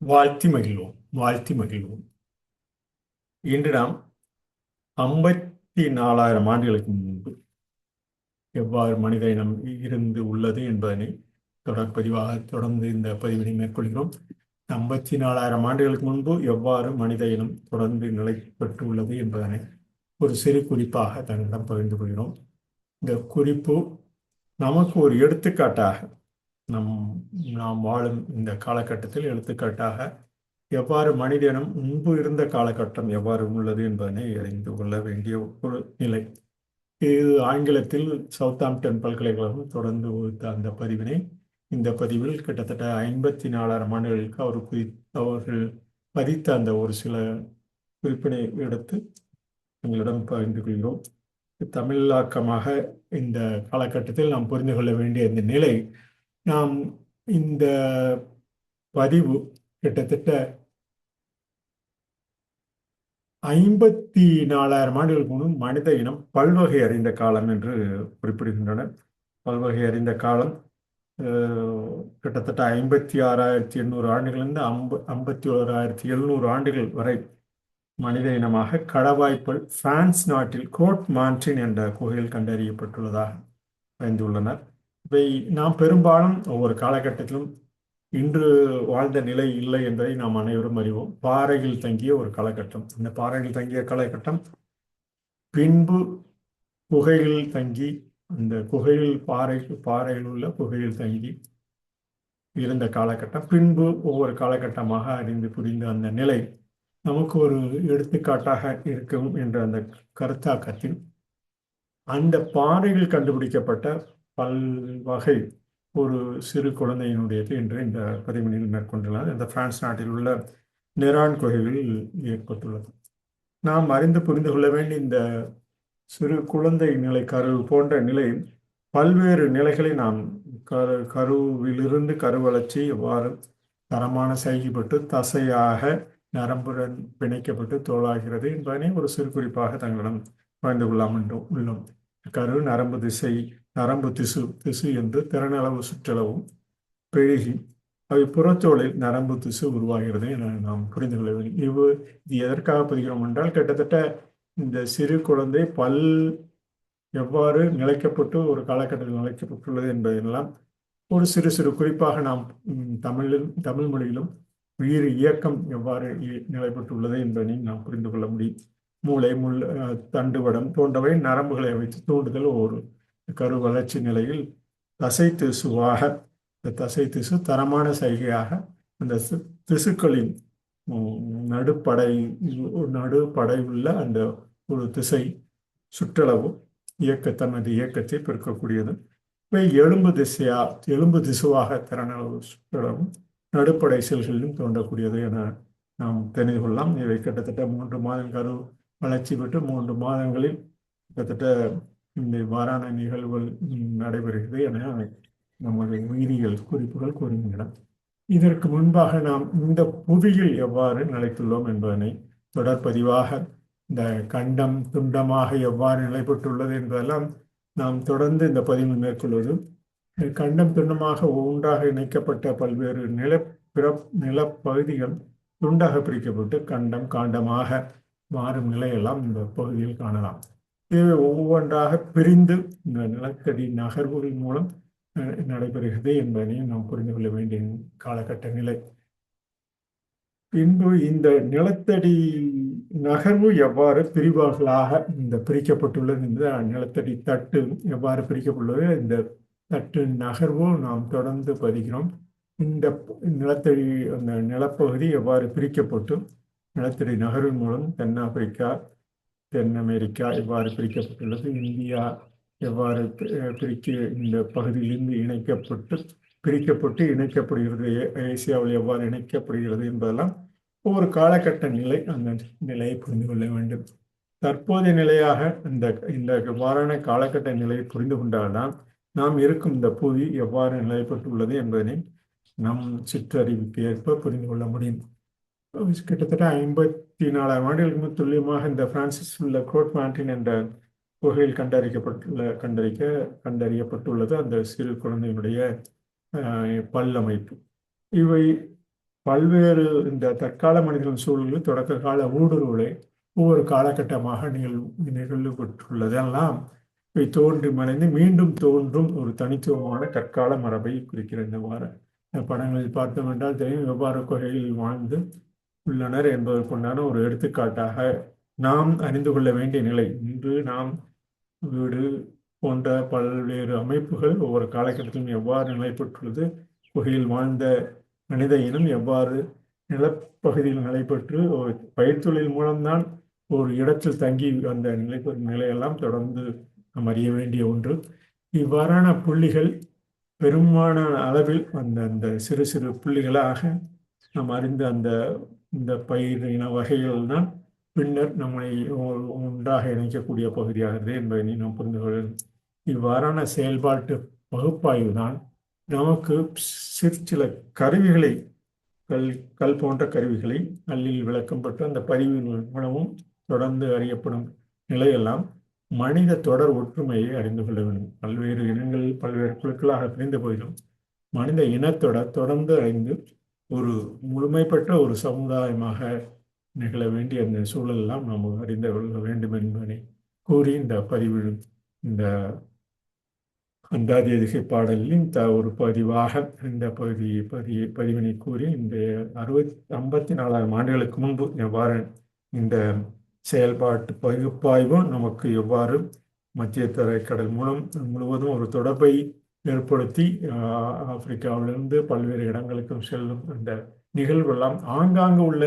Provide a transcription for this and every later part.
வாழ்த்தி மகிழ்வோம், வாழ்த்தி மகிழ்வோம். இன்று நாம் 54,000 ஆண்டுகளுக்கு முன்பு எவ்வாறு மனித இனம் இருந்து உள்ளது என்பதனை தொடர்பதிவாக தொடர்ந்து இந்த பதிவினை மேற்கொள்கிறோம். 54,000 ஆண்டுகளுக்கு முன்பு எவ்வாறு மனித இனம் தொடர்ந்து நிலை பெற்று உள்ளது என்பதனை ஒரு சிறு குறிப்பாக தன்னிடம் பகிர்ந்து கொள்கிறோம். இந்த குறிப்பு நமக்கு ஒரு எடுத்துக்காட்டாக நம் நாம் வாழும் இந்த காலகட்டத்தில் எடுத்துக்காட்டாக எவ்வாறு மனித இனம் முன்பு இருந்த காலகட்டம் எவ்வாறு உள்ளது என்பதனை அறிந்து கொள்ள வேண்டிய ஒரு நிலை. இது ஆங்கிலத்தில் சவுத்தாம்ப்டன் பல்கலைக்கழகம் தொடர்ந்து வகுத்த அந்த பதிவினை இந்த பதிவில் கிட்டத்தட்ட 54,000 ஆண்டுகளுக்கு அவர்கள் பதித்த அந்த ஒரு சில குறிப்பினை எடுத்து எங்களிடம் பகிர்ந்து கொள்கிறோம். தமிழாக்கமாக இந்த காலகட்டத்தில் நாம் புரிந்து கொள்ள வேண்டிய இந்த நிலை, நாம் இந்த பதிவு கிட்டத்தட்ட 54,000 ஆண்டுகளுக்கு முன்பு மனித இனம் பல்வகை அறிந்த காலம் என்று குறிப்பிடுகின்றனர். பல்வகை அறிந்த காலம் கிட்டத்தட்ட 56,800 ஆண்டுகளிலிருந்து 51,700 ஆண்டுகள் வரை மனித இனமாக கடவாய்ப்பல் பிரான்ஸ் நாட்டில் கோட் மான்ட்ரின் என்ற குகையில் கண்டறியப்பட்டுள்ளதாக அறிந்துள்ளனர். இவை நாம் பெரும்பாலும் ஒவ்வொரு காலகட்டத்திலும் இன்று வாழ்ந்த நிலை இல்லை என்பதை நாம் அனைவரும் அறிவோம். பாறையில் தங்கிய ஒரு காலகட்டம். இந்த பாறையில் தங்கிய காலகட்டம் பின்பு குகையில் தங்கி அந்த குகையில் பாறையில் உள்ள குகையில் தங்கி இருந்த காலகட்டம், பின்பு ஒவ்வொரு காலகட்டமாக அறிந்து புரிந்த அந்த நிலை நமக்கு ஒரு எடுத்துக்காட்டாக இருக்கும் என்ற அந்த கருத்தாக்கத்தில் அந்த பாறையில் கண்டுபிடிக்கப்பட்ட பல்வகை ஒரு சிறு குழந்தையினுடையது என்று இந்த பதிவினில் மேற்கொண்டுள்ளது. இந்த பிரான்ஸ் நாட்டில் உள்ள நெரான் குகையில் ஏற்பட்டுள்ளது. நாம் அறிந்து புரிந்து கொள்ள வேண்டிய இந்த சிறு குழந்தை நிலை, கரு போன்ற நிலை பல்வேறு நிலைகளை நாம் கருவிலிருந்து கருவளர்ச்சி எவ்வாறு தரமான செய்யப்பட்டு தசையாக நரம்புடன் பிணைக்கப்பட்டு தோளாகிறது என்பதனை ஒரு சிறு குறிப்பாக தங்களிடம் பகிர்ந்து கொள்ளலாம் என்று உள்ளோம். கரு, நரம்பு திசை, நரம்பு திசு என்று திறனளவு சுற்றளவும் பெருகி அவை புறத்தோலில் நரம்பு திசு உருவாகிறது என நாம் புரிந்து கொள்ள வேண்டும். இது எதற்காக புரிகிறோம் என்றால், கிட்டத்தட்ட இந்த சிறு குழந்தை எவ்வாறு நிலைக்கப்பட்டு ஒரு காலகட்டத்தில் நிலைக்கப்பட்டுள்ளது என்பதெல்லாம் ஒரு சிறு சிறு குறிப்பாக நாம் தமிழ் மொழியிலும் உயிர் இயக்கம் எவ்வாறு நிலைப்பட்டுள்ளது என்பதையும் நாம் புரிந்து கொள்ள முடியும். மூளை, தண்டுவடம் போன்றவை நரம்புகளை வைத்து தூண்டுதல் ஒரு கரு வளர்ச்சி நிலையில் தசை திசுவாக, இந்த தசை திசு தரமான சைகையாக அந்த திசுக்களின் நடுப்படை உள்ள அந்த ஒரு திசை சுற்றளவு தனது இயக்கத்தை பெருக்கக்கூடியது. இவை எலும்பு திசுவாக திறனளவு சுற்றளவும் நடுப்படை செல்களிலும் தோன்றக்கூடியது என நாம் தெரிந்து கொள்ளலாம். இவை கிட்டத்தட்ட 3 மாதம் கரு வளர்ச்சி பெற்று 3 மாதங்களில் கிட்டத்தட்ட இந்த வாரான நிகழ்வுகள் நடைபெறுகிறது என நமது உயிரியல் குறிப்புகள் கூறுகின்றன. இதற்கு முன்பாக நாம் இந்த புவியில் எவ்வாறு நிலைத்துள்ளோம் என்பதனை தொடர்பதிவாக இந்த கண்டம் துண்டமாக எவ்வாறு நிலைப்பட்டுள்ளது என்பதெல்லாம் நாம் தொடர்ந்து இந்த பதிவு மேற்கொள்வது. கண்டம் துண்டமாக ஒன்றாக இணைக்கப்பட்ட பல்வேறு நிலப்பகுதிகள் துண்டாக பிரிக்கப்பட்டு காண்டமாக மாறும் நிலையெல்லாம் இந்த பகுதியில் காணலாம். இது ஒவ்வொன்றாக பிரிந்து இந்த நிலத்தடி நகர்வுகள் மூலம் நடைபெறுகிறது என்பதனையும் நாம் புரிந்து கொள்ள வேண்டிய காலகட்ட நிலை. பின்பு இந்த நிலத்தடி நகர்வு எவ்வாறு பிரிவுகளாக இந்த பிரிக்கப்பட்டுள்ளது, இந்த நிலத்தடி தட்டு எவ்வாறு பிரிக்கப்பட்டுள்ளது, இந்த தட்டு நகர்வு நாம் தொடர்ந்து பதிகிறோம். இந்த நிலத்தடி அந்த நிலப்பகுதி எவ்வாறு பிரிக்கப்பட்டு நிலத்தடி நகர்வின் மூலம் தென்னாப்பிரிக்கா, தென் அமெரிக்கா எவ்வாறு பிரிக்கப்பட்டுள்ளது, இந்தியா எவ்வாறு இந்த பகுதியிலிருந்து பிரிக்கப்பட்டு இணைக்கப்படுகிறது, ஏசியாவில் எவ்வாறு இணைக்கப்படுகிறது என்பதெல்லாம் ஒவ்வொரு காலகட்ட நிலை, அந்த நிலையை புரிந்து கொள்ள வேண்டும். தற்போதைய நிலையாக இந்த எவ்வாறான காலகட்ட நிலையை புரிந்து கொண்டால்தான் நாம் இருக்கும் இந்த புவி எவ்வாறு நிலைப்பட்டுள்ளது என்பதனை நம் சிற்றறிவுக்கு ஏற்ப புரிந்து கொள்ள முடியும். கிட்டத்தட்ட 54,000 ஆண்டுகளுக்கு முன்பு துல்லியமாக இந்த பிரான்சிஸ் உள்ள கோட் மான்ட்ரின் என்ற குகையில் கண்டறியப்பட்டுள்ளது அந்த சிறு குழந்தையினுடைய பல்லமைப்பு. இவை பல்வேறு இந்த தற்கால மனிதர்கள் சூழலில் தொடக்க கால ஊடுருவலை ஒவ்வொரு காலகட்டமாக நிகழ்வுபட்டுள்ளதெல்லாம் இவை தோன்றி மறைந்து மீண்டும் தோன்றும் ஒரு தனித்துவமான கற்கால மரபை குறிக்கிற இந்த படங்களில் பார்த்தோம் என்றால் தெரியும் எவ்வாறு குகையில் வாழ்ந்து உள்ளனர் என்பதற்குண்டான ஒரு எடுத்துக்காட்டாக நாம் அறிந்து கொள்ள வேண்டிய நிலை. இன்று நாம் வீடு போன்ற பல்வேறு அமைப்புகள் ஒவ்வொரு காலகட்டத்திலும் எவ்வாறு நிலைப்பட்டுள்ளது, குகையில் வாழ்ந்த மனித இனம் எவ்வாறு நிலப்பகுதியில் நிலைப்பெற்று ஒரு பயிர்த்தொழில் மூலம்தான் ஒரு இடத்தில் தங்கி அந்த நிலையெல்லாம் தொடர்ந்து நாம் அறிய வேண்டிய ஒன்று. இவ்வாறான புள்ளிகள் பெரும்பாலான அளவில் அந்த சிறு சிறு புள்ளிகளாக நாம் அறிந்த இந்த பயிர் இன வகைகள் தான் பின்னர் நம்மை ஒன்றாக இணைக்கக்கூடிய பகுதியாகிறது என்பதை நாம் புரிந்து கொள்ள வேண்டும். இவ்வாறான செயல்பாட்டு பகுப்பாய்வு தான் நமக்கு சில கருவிகளை கல் போன்ற கருவிகளை கல்லில் விளக்கப்பட்டு அந்த பதிவுகள் மூலமும் தொடர்ந்து அறியப்படும் நிலையெல்லாம் மனித தொடர் ஒற்றுமையை அறிந்து கொள்ள வேண்டும். பல்வேறு இனங்களில் பல்வேறு குழுக்களாக பிரிந்த போதிலும் மனித இனத்தொடர் தொடர்ந்து அறிந்து ஒரு முழுமைப்பட்ட ஒரு சமுதாயமாக நிகழ வேண்டிய அந்த சூழலெல்லாம் நாம் அறிந்து கொள்ள வேண்டும் என்பதை கூறி இந்த பதிவில் இந்த அந்தாதியதிகை பாடலின் ஒரு பதிவாக இந்த பதிவினை கூறி இந்த 54,000 ஆண்டுகளுக்கு முன்பு எவ்வாறு இந்த செயல்பாட்டு பகுப்பாய்வும் நமக்கு எவ்வாறு மத்திய தரைக்கடல் மூலம் முழுவதும் ஒரு தொடர்பை ஏற்படுத்தி ஆப்பிரிக்காவிலிருந்து பல்வேறு இடங்களுக்கும் செல்லும் அந்த நிகழ்வெல்லாம் ஆங்காங்கு உள்ள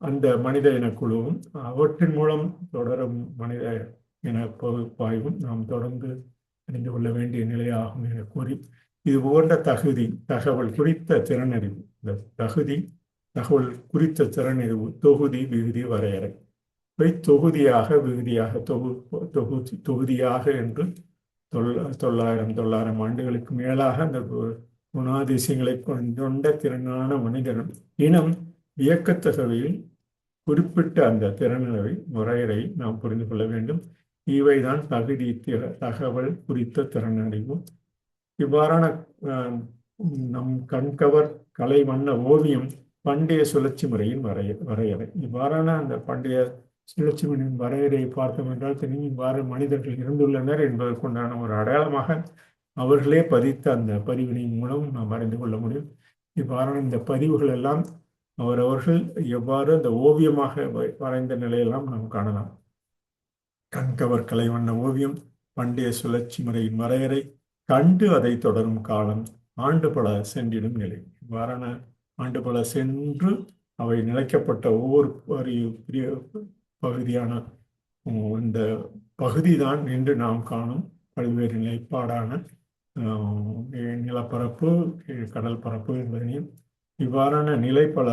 அந்த மனித இனக்குழுவும் அவற்றின் மூலம் தொடரும் மனித இன பகுப்பாய்வும் நாம் தொடர்ந்து அறிந்து கொள்ள வேண்டிய நிலையாகும் என கூறி இது போன்ற தகவல் குறித்த திறனறிவு, இந்த தகவல் குறித்த திறனறிவு தொகுதி விகுதி வரையறை தொகுதியாக விகுதியாக தொகுதியாக என்று 900 ஆண்டுகளுக்கு மேலாக அந்த குணாதிசயங்களை கொண்ட திறனான மனிதனும் இனம் வியக்கத்தகவையில் குறிப்பிட்ட அந்த திறனறிவை வரையறை நாம் புரிந்து கொள்ள வேண்டும். இவைதான் தகவல் குறித்த திறனறிவு. இவ்வாறான நம் கண்கவர் கலை வண்ண ஓவியம் பண்டைய சுழற்சி முறையின் வரையறை. இவ்வாறான அந்த பண்டைய சுழற்சி முறையின் வரையறையை பார்த்தோம் என்றால் தெரியும் இவ்வாறு மனிதர்கள் இருந்துள்ளனர் என்பதற்குண்டான ஒரு அடையாளமாக அவர்களே பதித்த அந்த பதிவினின் மூலம் நாம் அறிந்து கொள்ள முடியும். இவ்வாறான இந்த பதிவுகள் எல்லாம் அவரவர்கள் எவ்வாறு அந்த ஓவியமாக வரைந்த நிலையெல்லாம் நாம் காணலாம். கண்கவர் கலை வண்ண ஓவியம் பண்டைய சுழற்சி முறையின் வரையறை கண்டு அதை தொடரும் காலம் ஆண்டு பல சென்றிடும் நிலை. இவ்வாறான ஆண்டு பல சென்று அவை நிலைக்கப்பட்ட ஒவ்வொரு பகுதியான இந்த பகுதி தான் இன்று நாம் காணும் பல்வேறு நிலைப்பாடான நிலப்பரப்பு கடல் பரப்பு என்பதனையும் இவ்வாறான நிலைப்பல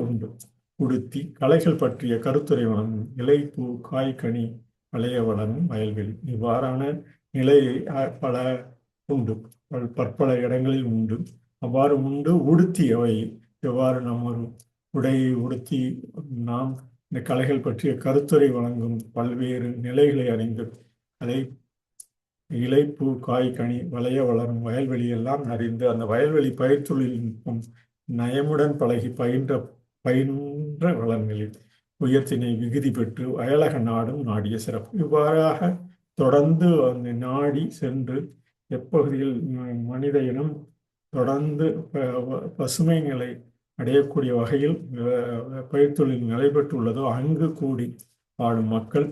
உண்டு உடுத்தி கலைகள் பற்றிய கருத்துரை வழங்கும் இலை பூ காய் கனி வளைய வளரும் வயல்வெளி. இவ்வாறான நிலை பல உண்டு, பற்பல இடங்களில் உண்டு. அவ்வாறு உண்டு உடுத்தி அவை எவ்வாறு நாம் ஒரு உடையை உடுத்தி நாம் இந்த கலைகள் பற்றிய கருத்துரை வழங்கும் பல்வேறு நிலைகளை அறிந்து அதை இலை பூ காய் கனி வளைய வளரும் வயல்வெளி எல்லாம் அறிந்து அந்த வயல்வெளி பயிர்த்தொழில்நுட்பம் நயமுடன் பழகி பயின்ற வளங்களில் உயர்த்தினை விகுதி பெற்று அயலக நாடும் நாடிய சிறப்பு. இவ்வாறாக தொடர்ந்து அந்த நாடி சென்று எப்பகுதியில் மனித இனம் தொடர்ந்து பசுமை நிலை அடையக்கூடிய வகையில் பயிர்த்தொழில் நிலை பெற்றுள்ளதோ அங்கு கூடி வாழும் மக்கள்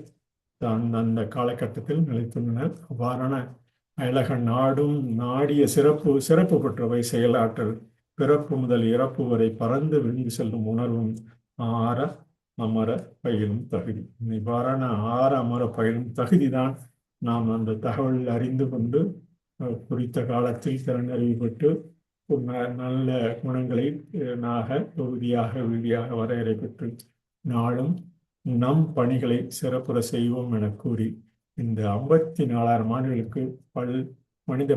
அந்த காலகட்டத்தில் நிலைத்துள்ளனர். அவ்வாறான அயலக நாடும் நாடிய சிறப்பு பெற்றவை செயலாற்றல் பிறப்பு முதல் இறப்பு வரை பறந்து விழுந்து செல்லும் உணர்வும் ஆற அமர பயிலும் தகுதி. இவ்வாறான ஆற அமர பயிலும் தகுதி தான் நாம் அந்த தகவல் அறிந்து கொண்டு குறித்த காலத்தில் திறனறிவு பெற்று நல்ல குணங்களை தொகுதியாக விதியாக வரையறை பெற்று நாளும் நம் பணிகளை சிறப்புற செய்வோம் என கூறி இந்த 54,000 ஆண்டுகளுக்கு மனித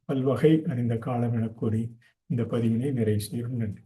பல்வகை அறிந்த காலம் என கூறி இந்த பதிவினை நிறைவு செய்யும். நன்றி.